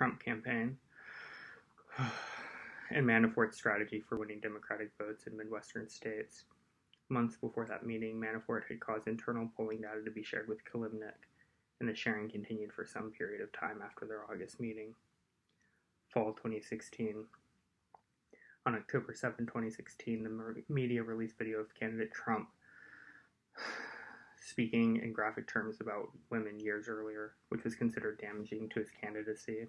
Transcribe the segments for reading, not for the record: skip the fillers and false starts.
Trump campaign and Manafort's strategy for winning Democratic votes in Midwestern states. Months before that meeting, Manafort had caused internal polling data to be shared with Kilimnik, and the sharing continued for some period of time after their August meeting. Fall 2016. On October 7, 2016, the media released video of candidate Trump speaking in graphic terms about women years earlier, which was considered damaging to his candidacy.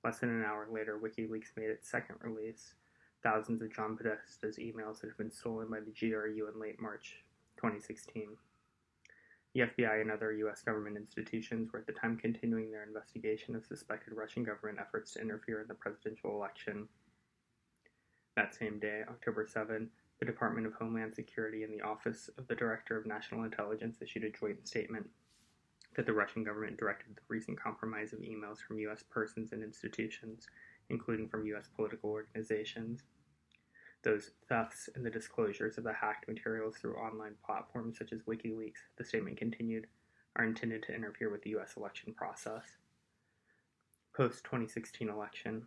Less than an hour later, WikiLeaks made its second release. Thousands of John Podesta's emails had been stolen by the GRU in late March 2016. The FBI and other U.S. government institutions were at the time continuing their investigation of suspected Russian government efforts to interfere in the presidential election. That same day, October 7, the Department of Homeland Security and the Office of the Director of National Intelligence issued a joint statement that the Russian government directed the recent compromise of emails from U.S. persons and institutions, including from U.S. political organizations. Those thefts and the disclosures of the hacked materials through online platforms such as WikiLeaks, the statement continued, are intended to interfere with the U.S. election process. Post-2016 election.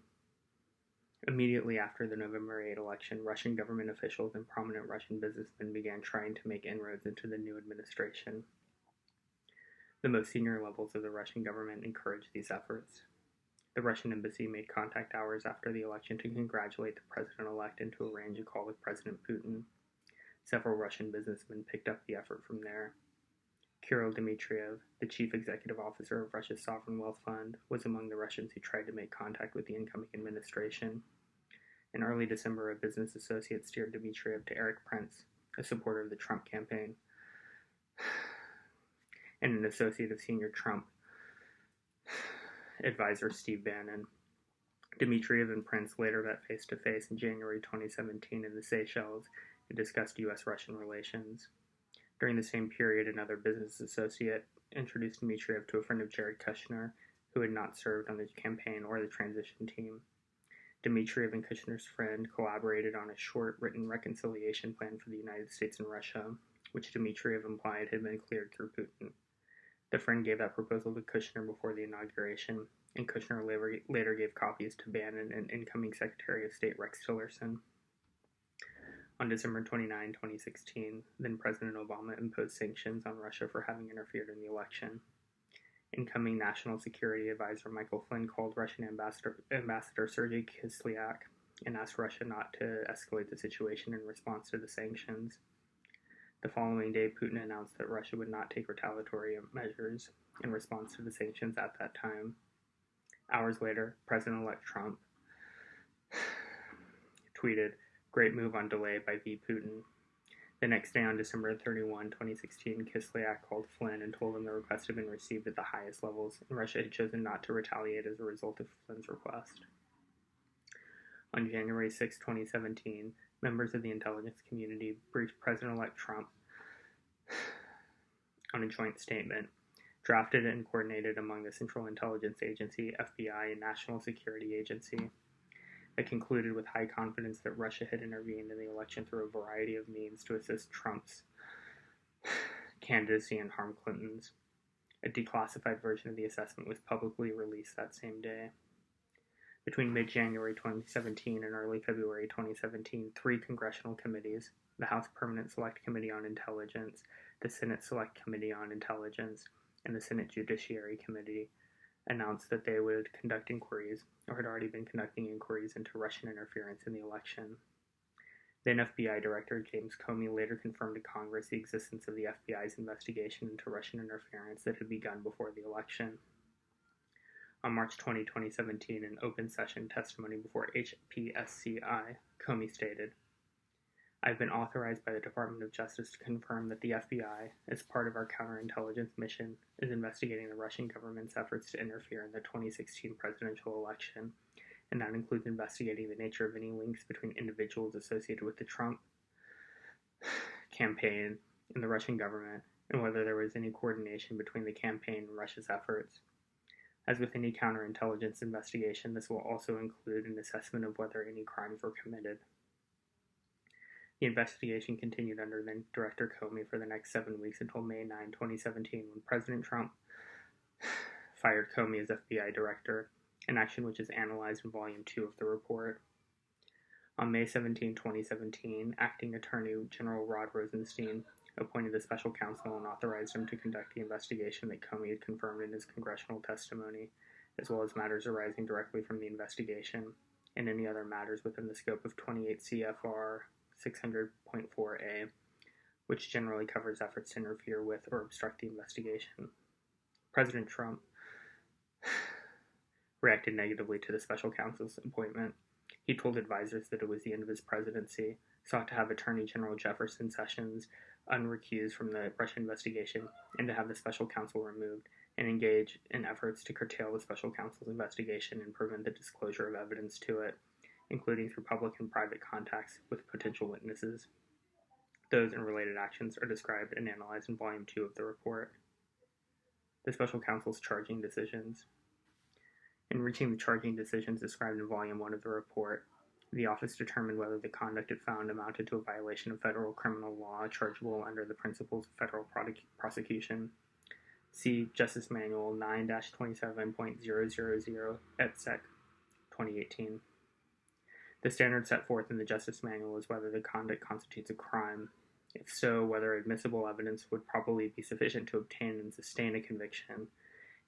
Immediately after the November 8 election, Russian government officials and prominent Russian businessmen began trying to make inroads into the new administration. The most senior levels of the Russian government encouraged these efforts. The Russian embassy made contact hours after the election to congratulate the president-elect and to arrange a call with President Putin. Several Russian businessmen picked up the effort from there. Kirill Dmitriev, the chief executive officer of Russia's Sovereign Wealth Fund, was among the Russians who tried to make contact with the incoming administration. In early December, a business associate steered Dmitriev to Eric Prince, a supporter of the Trump campaign, and an associate of senior Trump advisor Steve Bannon. Dmitriev and Prince later met face-to-face in January 2017 in the Seychelles and discussed U.S.-Russian relations. During the same period, another business associate introduced Dmitriev to a friend of Jared Kushner, who had not served on the campaign or the transition team. Dmitriev and Kushner's friend collaborated on a short written reconciliation plan for the United States and Russia, which Dmitriev implied had been cleared through Putin. The friend gave that proposal to Kushner before the inauguration, and Kushner later gave copies to Bannon and incoming Secretary of State Rex Tillerson. On December 29, 2016, then President Obama imposed sanctions on Russia for having interfered in the election. Incoming National Security Advisor Michael Flynn called Russian Ambassador Sergei Kislyak and asked Russia not to escalate the situation in response to the sanctions. The following day, Putin announced that Russia would not take retaliatory measures in response to the sanctions at that time. Hours later, President-elect Trump tweeted, "Great move on delay by V. Putin." The next day, on December 31, 2016, Kislyak called Flynn and told him the request had been received at the highest levels, and Russia had chosen not to retaliate as a result of Flynn's request. On January 6, 2017, members of the intelligence community briefed President-elect Trump on a joint statement, drafted and coordinated among the Central Intelligence Agency, FBI, and National Security Agency, that concluded with high confidence that Russia had intervened in the election through a variety of means to assist Trump's candidacy and harm Clinton's. A declassified version of the assessment was publicly released that same day. Between mid-January 2017 and early February 2017, 3 congressional committees, the House Permanent Select Committee on Intelligence, the Senate Select Committee on Intelligence, and the Senate Judiciary Committee, announced that they would conduct inquiries, or had already been conducting inquiries into Russian interference in the election. Then FBI Director James Comey later confirmed to Congress the existence of the FBI's investigation into Russian interference that had begun before the election. On March 20, 2017, in open session testimony before HPSCI, Comey stated, "I have been authorized by the Department of Justice to confirm that the FBI, as part of our counterintelligence mission, is investigating the Russian government's efforts to interfere in the 2016 presidential election, and that includes investigating the nature of any links between individuals associated with the Trump campaign and the Russian government, and whether there was any coordination between the campaign and Russia's efforts. As with any counterintelligence investigation, this will also include an assessment of whether any crimes were committed." The investigation continued under then Director Comey for the next 7 weeks until May 9, 2017, when President Trump fired Comey as FBI director an action which is analyzed in Volume 2 of the report. On May 17, 2017, Acting Attorney General Rod Rosenstein appointed a special counsel and authorized him to conduct the investigation that Comey had confirmed in his congressional testimony, as well as matters arising directly from the investigation, and any other matters within the scope of 28 CFR 600.4a, which generally covers efforts to interfere with or obstruct the investigation. President Trump reacted negatively to the special counsel's appointment. He told advisors that it was the end of his presidency, sought to have Attorney General Jefferson Sessions unrecused from the Russia investigation, and to have the special counsel removed, and engage in efforts to curtail the special counsel's investigation and prevent the disclosure of evidence to it, including through public and private contacts with potential witnesses. Those and related actions are described and analyzed in Volume 2 of the report. The special counsel's charging decisions. In reaching the charging decisions described in Volume 1 of the report, the office determined whether the conduct it found amounted to a violation of federal criminal law chargeable under the principles of federal prosecution. See Justice Manual 9-27.000 et sec. 2018. The standard set forth in the Justice Manual is whether the conduct constitutes a crime. If so, whether admissible evidence would probably be sufficient to obtain and sustain a conviction,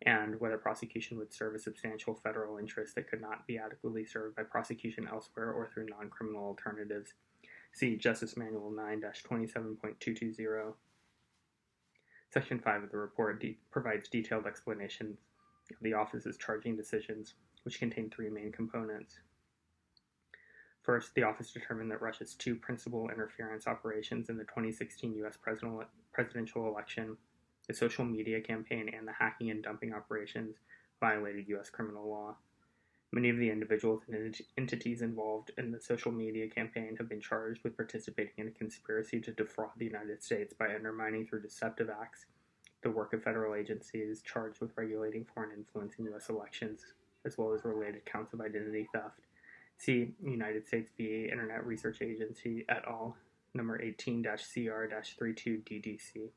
and whether prosecution would serve a substantial federal interest that could not be adequately served by prosecution elsewhere or through non-criminal alternatives. See Justice Manual 9-27.220. Section 5 of the report provides detailed explanations of the office's charging decisions, which contain three main components. First, the office determined that Russia's two principal interference operations in the 2016 U.S. presidential election, the social media campaign and the hacking and dumping operations, violated U.S. criminal law. Many of the individuals and entities involved in the social media campaign have been charged with participating in a conspiracy to defraud the United States by undermining through deceptive acts the work of federal agencies charged with regulating foreign influence in U.S. elections, as well as related counts of identity theft. See United States VA Internet Research Agency et al., number 18-CR-32DDC.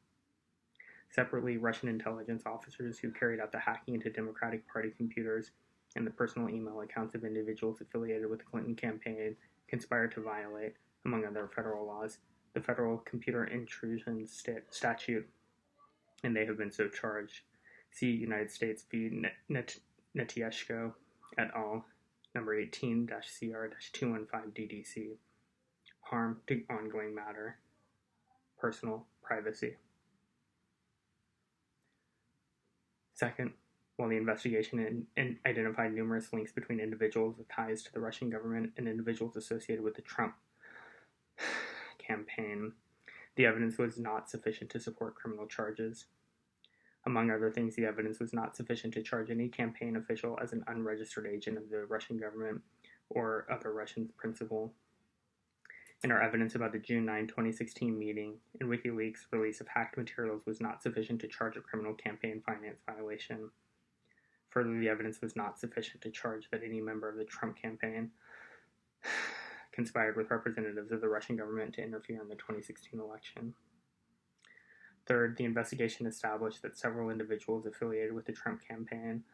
Separately, Russian intelligence officers who carried out the hacking into Democratic Party computers and the personal email accounts of individuals affiliated with the Clinton campaign conspired to violate, among other federal laws, the Federal Computer Intrusion Statute, and they have been so charged. See United States v. Netieshko et al., number 18-CR-215DDC. Harm to ongoing matter. Personal privacy. Second, while the investigation identified numerous links between individuals with ties to the Russian government and individuals associated with the Trump campaign, the evidence was not sufficient to support criminal charges. Among other things, the evidence was not sufficient to charge any campaign official as an unregistered agent of the Russian government or other Russian principal. And our evidence about the June 9, 2016 meeting and WikiLeaks' release of hacked materials was not sufficient to charge a criminal campaign finance violation. Further, the evidence was not sufficient to charge that any member of the Trump campaign conspired with representatives of the Russian government to interfere in the 2016 election. Third, the investigation established that several individuals affiliated with the Trump campaign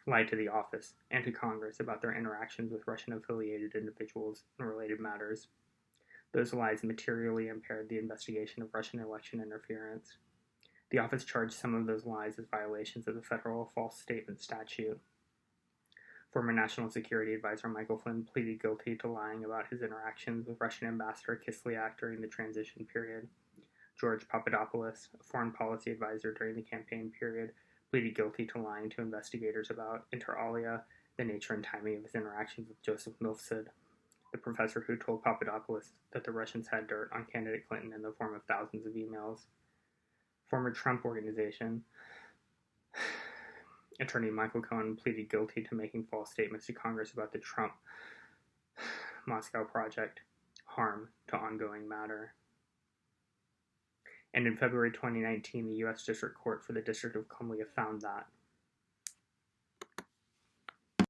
lied to the office and to Congress about their interactions with Russian-affiliated individuals in related matters. Those lies materially impaired the investigation of Russian election interference. The office charged some of those lies as violations of the federal false statement statute. Former National Security Advisor Michael Flynn pleaded guilty to lying about his interactions with Russian Ambassador Kislyak during the transition period. George Papadopoulos, a foreign policy advisor during the campaign period, pleaded guilty to lying to investigators about, inter alia, the nature and timing of his interactions with Joseph Milford, the professor who told Papadopoulos that the Russians had dirt on candidate Clinton in the form of thousands of emails. Former Trump Organization attorney Michael Cohen pleaded guilty to making false statements to Congress about the Trump Moscow project, harm to ongoing matter. And in February 2019, the U.S. District Court for the District of Columbia found that